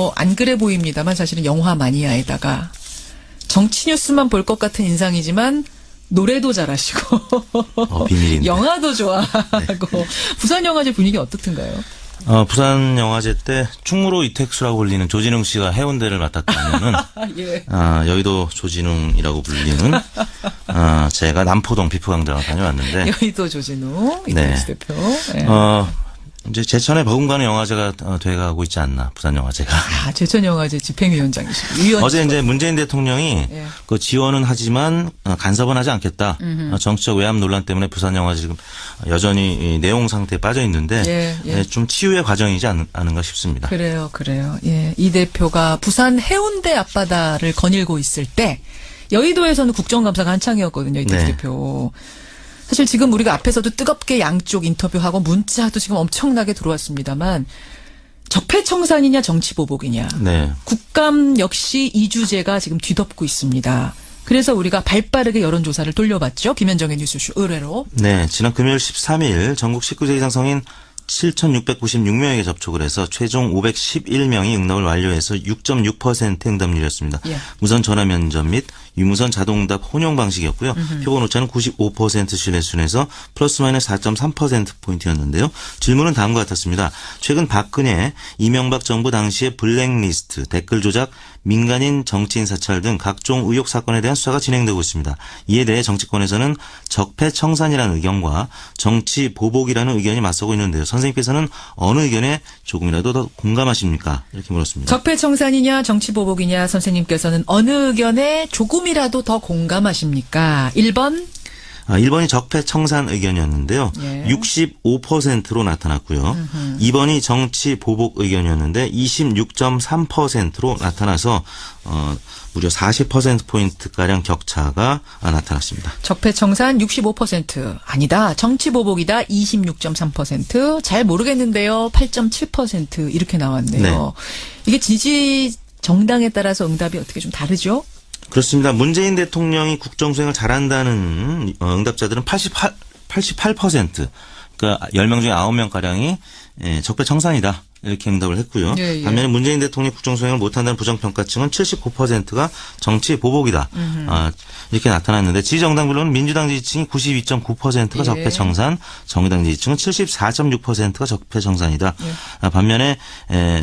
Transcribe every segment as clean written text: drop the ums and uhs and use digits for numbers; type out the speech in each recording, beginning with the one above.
뭐 안 그래 보입니다만 사실은 영화 마니아에다가 정치 뉴스만 볼 것 같은 인상이지만 노래도 잘하시고 비밀인데. 영화도 좋아하고 네. 부산 영화제 분위기 어떻든가요? 부산 영화제 때 충무로 이택수라고 불리는 조진웅 씨가 해운대를 맡았다면은 예. 여의도 조진웅이라고 불리는 제가 남포동 비프광장을 다녀왔는데 여의도 조진우 네. 이택수 대표. 예. 이제 제천에 버금가는 영화제가 돼가고 있지 않나 부산 영화제가. 제천 영화제 집행위원장이시고 위원. 어제 이제 문재인 대통령이 예. 그 지원은 하지만 간섭은 하지 않겠다. 정치적 외압 논란 때문에 부산 영화제 지금 여전히 이 내용 상태에 빠져 있는데 좀 치유의 과정이지 않은가 싶습니다. 그래요. 예. 이 대표가 부산 해운대 앞바다를 거닐고 있을 때 여의도에서는 국정감사가 한창이었거든요. 이택수 네. 대표. 사실 지금 우리가 앞에서도 뜨겁게 양쪽 인터뷰하고 문자도 지금 엄청나게 들어왔습니다만 적폐청산이냐 정치보복이냐. 네. 국감 역시 이 주제가 지금 뒤덮고 있습니다. 그래서 우리가 발빠르게 여론조사를 돌려봤죠. 김현정의 뉴스쇼 의뢰로. 네. 지난 금요일 13일 전국 19세 이상 성인 7,696명에게 접촉을 해서 최종 511명이 응답을 완료해서 6.6% 응답률이었습니다. 예. 무선 전화 면접 및 유무선 자동응답 혼용 방식이었고요. 표본 오차는 95% 신뢰 수준에서 플러스 마이너스 4.3%포인트였는데요. 질문은 다음과 같았습니다. 최근 박근혜, 이명박 정부 당시의 블랙리스트, 댓글 조작, 민간인 정치인 사찰 등 각종 의혹 사건에 대한 수사가 진행되고 있습니다. 이에 대해 정치권에서는 적폐청산이라는 의견과 정치 보복이라는 의견이 맞서고 있는데요. 선생님께서는 어느 의견에 조금이라도 더 공감하십니까? 이렇게 물었습니다. 적폐청산이냐 정치보복이냐 선생님께서는 어느 의견에 조금이라도 더 공감하십니까? 1번. 1번이 적폐청산 의견이었는데요. 예. 65%로 나타났고요. 2번이 정치 보복 의견이었는데 26.3%로 나타나서 무려 40%포인트가량 격차가 나타났습니다. 적폐청산 65%. 아니다. 정치보복이다. 26.3%. 잘 모르겠는데요. 8.7% 이렇게 나왔네요. 네. 이게 지지 정당에 따라서 응답이 어떻게 좀 다르죠? 그렇습니다. 문재인 대통령이 국정수행을 잘한다는 응답자들은 88%. 그러니까 10명 중에 9명가량이 적폐청산이다. 이렇게 응답을 했고요. 예. 반면에 문재인 대통령이 국정수행을 못한다는 부정평가층은 79%가 정치 보복이다. 이렇게 나타났는데 지지정당별로는 민주당 지지층이 92.9%가 예. 적폐청산, 정의당 지지층은 74.6%가 적폐청산이다. 예. 반면에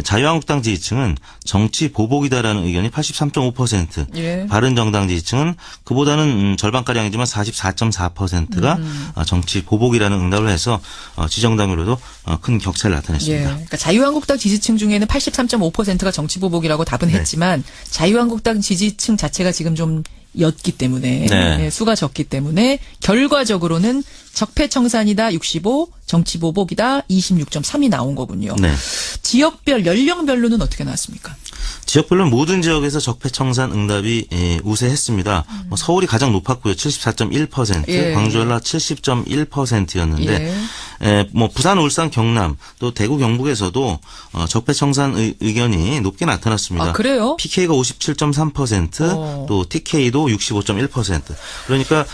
자유한국당 지지층은 정치 보복이다라는 의견이 83.5%, 예. 바른정당 지지층은 그보다는 절반가량이지만 44.4%가 정치 보복이라는 응답을 해서 지정당으로도 큰 격차를 나타냈습니다. 예. 그러니까 자유한국당 지지층 중에는 83.5%가 정치보복이라고 답은 했지만 자유한국당 지지층 자체가 지금 좀 였기 때문에 네. 수가 적기 때문에 결과적으로는 적폐청산이다 65, 정치보복이다 26.3이 나온 거군요. 네. 지역별 연령별로는 어떻게 나왔습니까? 지역별로 모든 지역에서 적폐청산 응답이 우세했습니다. 서울이 가장 높았고요. 74.1%, 예. 광주 전라 70.1%였는데 부산, 울산, 경남 또 대구, 경북에서도 적폐청산 의견이 높게 나타났습니다. 아, 그래요? PK가 57.3%, 또 TK도 65.1%. 그러니까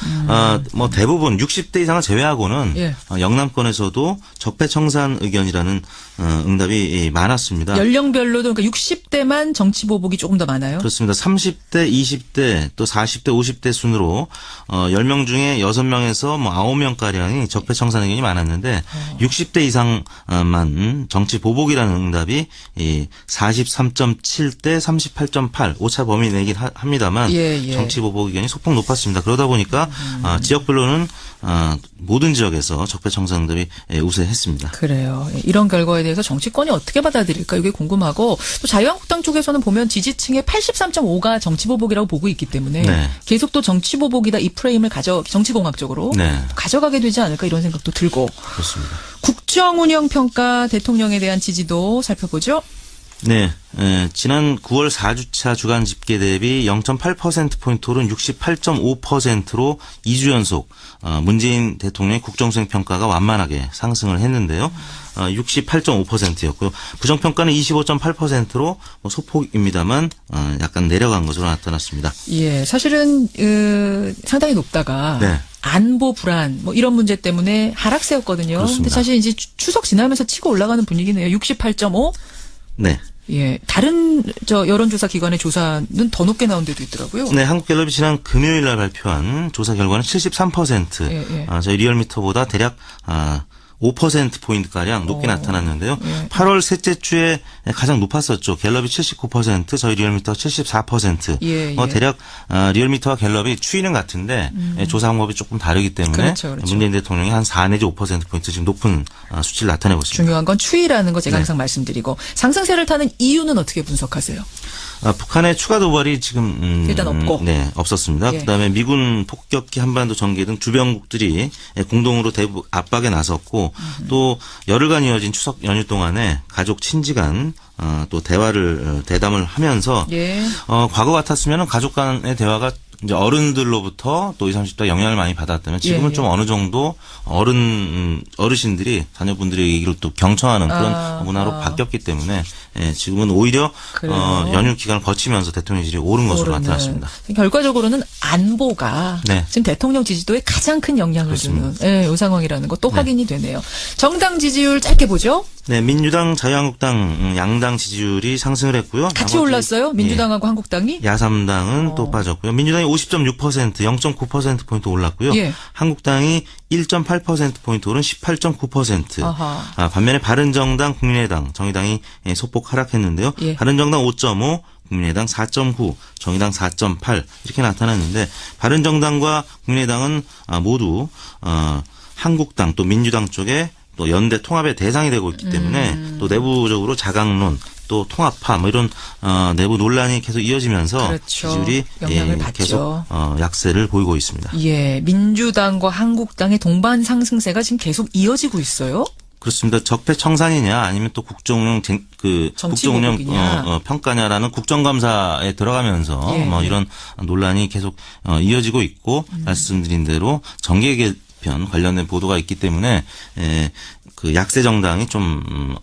대부분 60대 이상을 제외하고는 예. 영남권에서도 적폐청산 의견이라는 응답이 많았습니다. 연령별로도 그러니까 60대만 정치보복이 조금 더 많아요? 그렇습니다. 30대, 20대, 또 40대, 50대 순으로 10명 중에 6명에서 9명가량이 적폐청산 의견이 많았는데 60대 이상만 정치 보복이라는 응답이 43.7대 38.8 오차 범위 내긴 합니다만 정치 보복 의견이 소폭 높았습니다. 그러다 보니까 지역별로는 모든 지역에서 적폐청산 응답이 우세했습니다. 그래요. 이런 결과에 대해서 정치권이 어떻게 받아들일까 이게 궁금하고 또 자유한국당 쪽에서는 보면 지지층의 83.5가 정치보복이라고 보고 있기 때문에 네. 계속 또 정치보복이다 이 프레임을 정치공학적으로 네. 가져가게 되지 않을까 이런 생각도 들고 그렇습니다. 국정운영평가 대통령에 대한 지지도 살펴보죠. 네. 지난 9월 4주차 주간 집계 대비 0.8%포인트 오른 68.5%로 2주 연속 문재인 대통령의 국정수행 평가가 완만하게 상승을 했는데요. 68.5%였고요. 부정평가는 25.8%로 소폭입니다만 약간 내려간 것으로 나타났습니다. 예, 사실은 상당히 높다가 네. 안보 불안 뭐 이런 문제 때문에 하락세였거든요. 그렇습니다. 근데 사실 이제 추석 지나면서 치고 올라가는 분위기네요. 68.5. 네. 예. 다른 여론조사 기관의 조사는 더 높게 나온 데도 있더라고요. 네, 한국갤럽이 지난 금요일 날 발표한 조사 결과는 73%. 예. 저희 리얼미터보다 대략 5%포인트가량 높게 나타났는데요. 예. 8월 셋째 주에 가장 높았었죠. 갤럽이 79%, 저희 리얼미터가 74%. 예. 대략 리얼미터와 갤럽이 추이는 같은데 조사 방법이 조금 다르기 때문에 그렇죠. 문재인 대통령이 한 4 내지 5%포인트 지금 높은 수치를 나타내고 있습니다. 중요한 건 추이라는 거 제가 항상 말씀드리고 상승세를 타는 이유는 어떻게 분석하세요? 북한의 추가 도발이 지금 일단 없고. 네, 없었습니다. 예. 그다음에 미군 폭격기 한반도 전개 등 주변국들이 공동으로 대북 압박에 나섰고 또 열흘간 이어진 추석 연휴 동안에 가족 친지 간 또 대담을 하면서 예. 과거 같았으면 가족 간의 대화가 이제 어른들로부터 또 20, 30대 영향을 많이 받았다면 지금은 예. 좀 어느 정도 어르신들이 자녀분들의 얘기를 또 경청하는 그런 문화로 바뀌었기 때문에 지금은 오히려 연휴 기간을 거치면서 대통령 지지율이 오른 것으로 나타났습니다. 결과적으로는 안보가 네. 지금 대통령 지지도에 가장 큰 영향을 주는 이 상황이라는 거 또 확인이 되네요. 정당 지지율 짧게 보죠. 네, 민주당, 자유한국당 양당 지지율이 상승을 했고요. 같이 올랐어요. 민주당하고 한국당이. 야삼당은 또 빠졌고요. 민주당이 50.6%, 0.9%포인트 올랐고요. 예. 한국당이 1.8%포인트 오른 18.9%. 아하. 반면에 바른정당, 국민의당, 정의당이 소폭 하락했는데요. 예. 바른정당 5.5, 국민의당 4.9, 정의당 4.8 이렇게 나타났는데 바른정당과 국민의당은 모두 한국당 또 민주당 쪽에 또 연대 통합의 대상이 되고 있기 때문에 또 내부적으로 자강론 또 통합파 뭐 이런 내부 논란이 계속 이어지면서 그렇죠. 지지율이 영향을 받죠. 계속 약세를 보이고 있습니다. 예, 민주당과 한국당의 동반 상승세가 지금 계속 이어지고 있어요. 그렇습니다. 적폐청산이냐 아니면 또 국정운영 국정운영 정치보복이냐. 평가냐라는 국정감사에 들어가면서 예. 뭐 이런 논란이 계속 이어지고 있고 말씀드린 대로 정계 개편 관련된 보도가 있기 때문에 그 약세 정당이 좀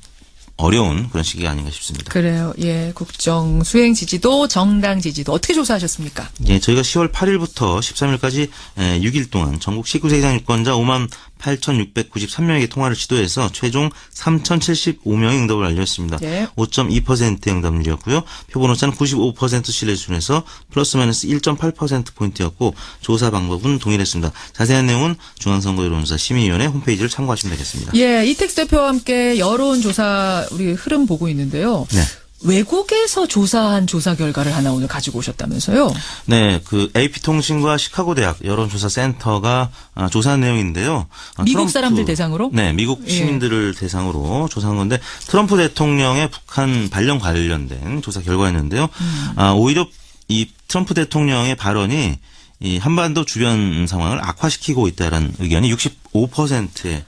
어려운 그런 시기가 아닌가 싶습니다. 그래요. 예, 국정 수행 지지도, 정당 지지도 어떻게 조사하셨습니까? 예, 저희가 10월 8일부터 13일까지 6일 동안 전국 19세 이상 유권자 58,693명에게 통화를 시도해서 최종 3,075명의 응답을 알렸습니다. 네. 5.2% 응답률이었고요. 표본오차는 95% 신뢰 수준에서 플러스 마이너스 1.8%포인트였고 조사 방법은 동일했습니다. 자세한 내용은 중앙선거여론조사 심의위원회 홈페이지를 참고하시면 되겠습니다. 예, 이택수 대표와 함께 여론조사 우리 흐름 보고 있는데요. 네. 외국에서 조사한 조사 결과를 하나 오늘 가지고 오셨다면서요? 네, 그 AP통신과 시카고 대학 여론조사 센터가 조사한 내용인데요. 미국 사람들 대상으로? 네, 미국 시민들을 대상으로 조사한 건데 트럼프 대통령의 북한 발령 관련된 조사 결과였는데요. 오히려 이 트럼프 대통령의 발언이 이 한반도 주변 상황을 악화시키고 있다는 의견이 65%의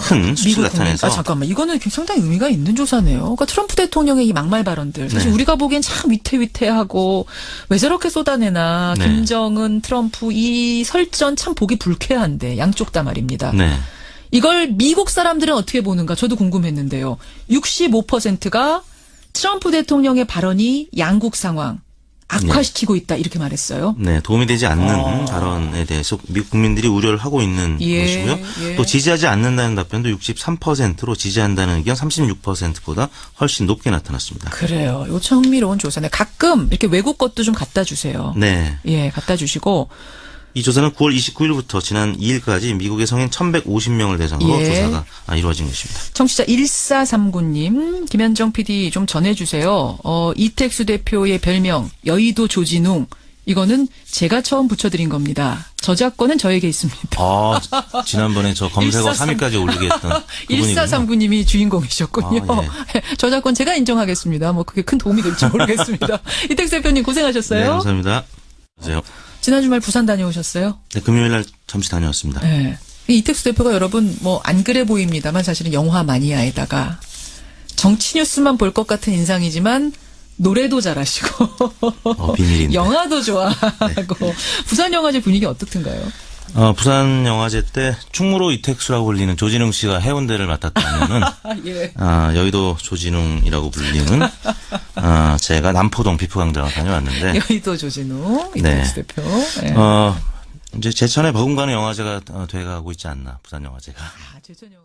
큰 수치를 나타내서. 잠깐만. 이거는 상당히 의미가 있는 조사네요. 그러니까 트럼프 대통령의 이 막말 발언들. 사실 네. 우리가 보기엔 참 위태위태하고 왜 저렇게 쏟아내나. 네. 김정은, 트럼프 이 설전 참 보기 불쾌한데 양쪽 다 말입니다. 네. 이걸 미국 사람들은 어떻게 보는가 저도 궁금했는데요. 65%가 트럼프 대통령의 발언이 양국 상황 악화시키고 있다 이렇게 말했어요. 네, 도움이 되지 않는 발언에 대해서 미국 국민들이 우려를 하고 있는 것이고요. 예. 또 지지하지 않는다는 답변도 63%로 지지한다는 의견 36%보다 훨씬 높게 나타났습니다. 그래요. 이거 참 흥미로운 조사네. 가끔 이렇게 외국 것도 좀 갖다 주세요. 네. 예, 갖다 주시고. 이 조사는 9월 29일부터 지난 2일까지 미국의 성인 1,150명을 대상으로 예. 조사가 이루어진 것입니다. 청취자 1439님, 김현정 PD 좀 전해주세요. 이택수 대표의 별명 여의도 조진웅. 이거는 제가 처음 붙여드린 겁니다. 저작권은 저에게 있습니다. 지난번에 저 검색어 3위까지 올리게 했던 그분이군요. 1439님이 주인공이셨군요. 예. 저작권 제가 인정하겠습니다. 뭐 그게 큰 도움이 될지 모르겠습니다. 이택수 대표님 고생하셨어요. 네, 감사합니다. 안녕하세요. 지난 주말 부산 다녀오셨어요? 네, 금요일 날 잠시 다녀왔습니다. 네. 이택수 대표가 여러분 뭐 안 그래 보입니다만 사실은 영화 마니아에다가 정치 뉴스만 볼 것 같은 인상이지만 노래도 잘하시고 비밀인데. 영화도 좋아하고 네. 부산 영화제 분위기 어떻든가요? 부산 영화제 때 충무로 이택수라고 불리는 조진웅 씨가 해운대를 맡았다면은 예. 여의도 조진웅이라고 불리는 제가 남포동 비프광장을 다녀왔는데 여의도 조진우 네. 이택수 대표. 네. 이제 제천에 버금가는 영화제가 돼가고 있지 않나 부산 영화제가. 제천 영화.